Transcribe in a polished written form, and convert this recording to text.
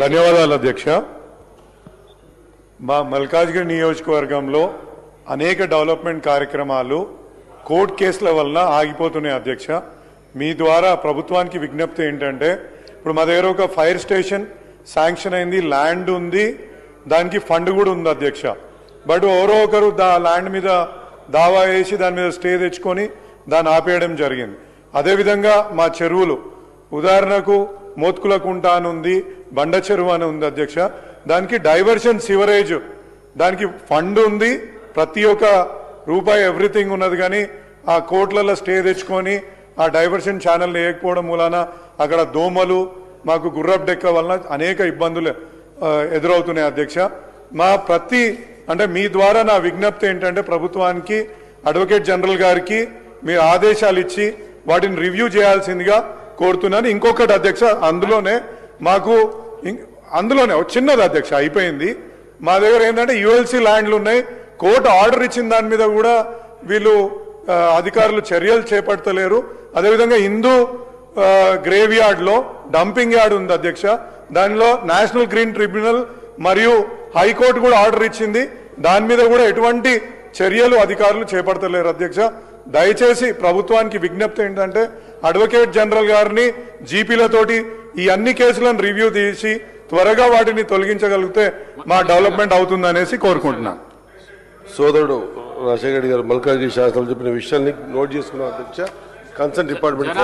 ధన్యవాదాలు అధ్యక్ష. మా మల్కాజ్గిరి నియోజకవర్గంలో అనేక డెవలప్మెంట్ కార్యక్రమాలు కోర్టు కేసుల వలన ఆగిపోతున్నాయి అధ్యక్ష. మీ ద్వారా ప్రభుత్వానికి విజ్ఞప్తి ఏంటంటే, ఇప్పుడు మా దగ్గర ఒక ఫైర్ స్టేషన్ శాంక్షన్ అయింది, ల్యాండ్ ఉంది, దానికి ఫండ్ కూడా ఉంది అధ్యక్ష. బట్ ఎవరో ఒకరు ల్యాండ్ మీద దావా వేసి దాని మీద స్టే తెచ్చుకొని దాన్ని ఆపేయడం జరిగింది. అదేవిధంగా మా చెరువులు, ఉదాహరణకు మోత్కులకుంట అని ఉంది, బండ చెరువు అని ఉంది అధ్యక్ష. దానికి డైవర్షన్ సివరేజ్, దానికి ఫండ్ ఉంది, ప్రతి ఒక్క రూపాయి ఎవ్రీథింగ్ ఉన్నది. కానీ ఆ కోర్టులలో స్టే తెచ్చుకొని ఆ డైవర్షన్ ఛానల్ వేయకపోవడం మూలాన అక్కడ దోమలు, మాకు గుర్రపు డెక్క వలన అనేక ఇబ్బందులు ఎదురవుతున్నాయి అధ్యక్ష. అంటే మీ ద్వారా నా విజ్ఞప్తి ఏంటంటే, ప్రభుత్వానికి అడ్వకేట్ జనరల్ గారికి మీరు ఆదేశాలు ఇచ్చి వాటిని రివ్యూ చేయాల్సిందిగా కోరుతున్నాను. ఇంకొకటి అధ్యక్ష, అందులోనే చిన్నది అధ్యక్ష, అయిపోయింది. మా దగ్గర ఏంటంటే యుఎల్సి ల్యాండ్లు ఉన్నాయి, కోర్టు ఆర్డర్ ఇచ్చిన దాని మీద కూడా వీళ్ళు అధికారులు చర్యలు చేపట్టలేరు. అదేవిధంగా హిందూ గ్రేవ్ యార్డ్లో డంపింగ్ యార్డ్ ఉంది అధ్యక్ష, దానిలో నేషనల్ గ్రీన్ ట్రిబ్యునల్ మరియు హైకోర్టు కూడా ఆర్డర్ ఇచ్చింది, దాని మీద కూడా ఎటువంటి చర్యలు అధికారులు చేపడతలేరు అధ్యక్ష. దయచేసి ప్రభుత్వానికి విజ్ఞప్తి ఏంటంటే, అడ్వకేట్ జనరల్ గారిని జీపీలతోటి ఈ అన్ని కేసులను రివ్యూ తీసి త్వరగా వాటిని తొలగించగలిగితే మా డెవలప్మెంట్ అవుతుందనేసి కోరుకుంటున్నాను. సోదరుడు రాజశేఖర రెడ్డి గారు మల్కాజ్గిరి శాసనసభ చెప్పిన విషయాన్ని నోట్ చేసుకున్నాం అధ్యక్ష. Concern department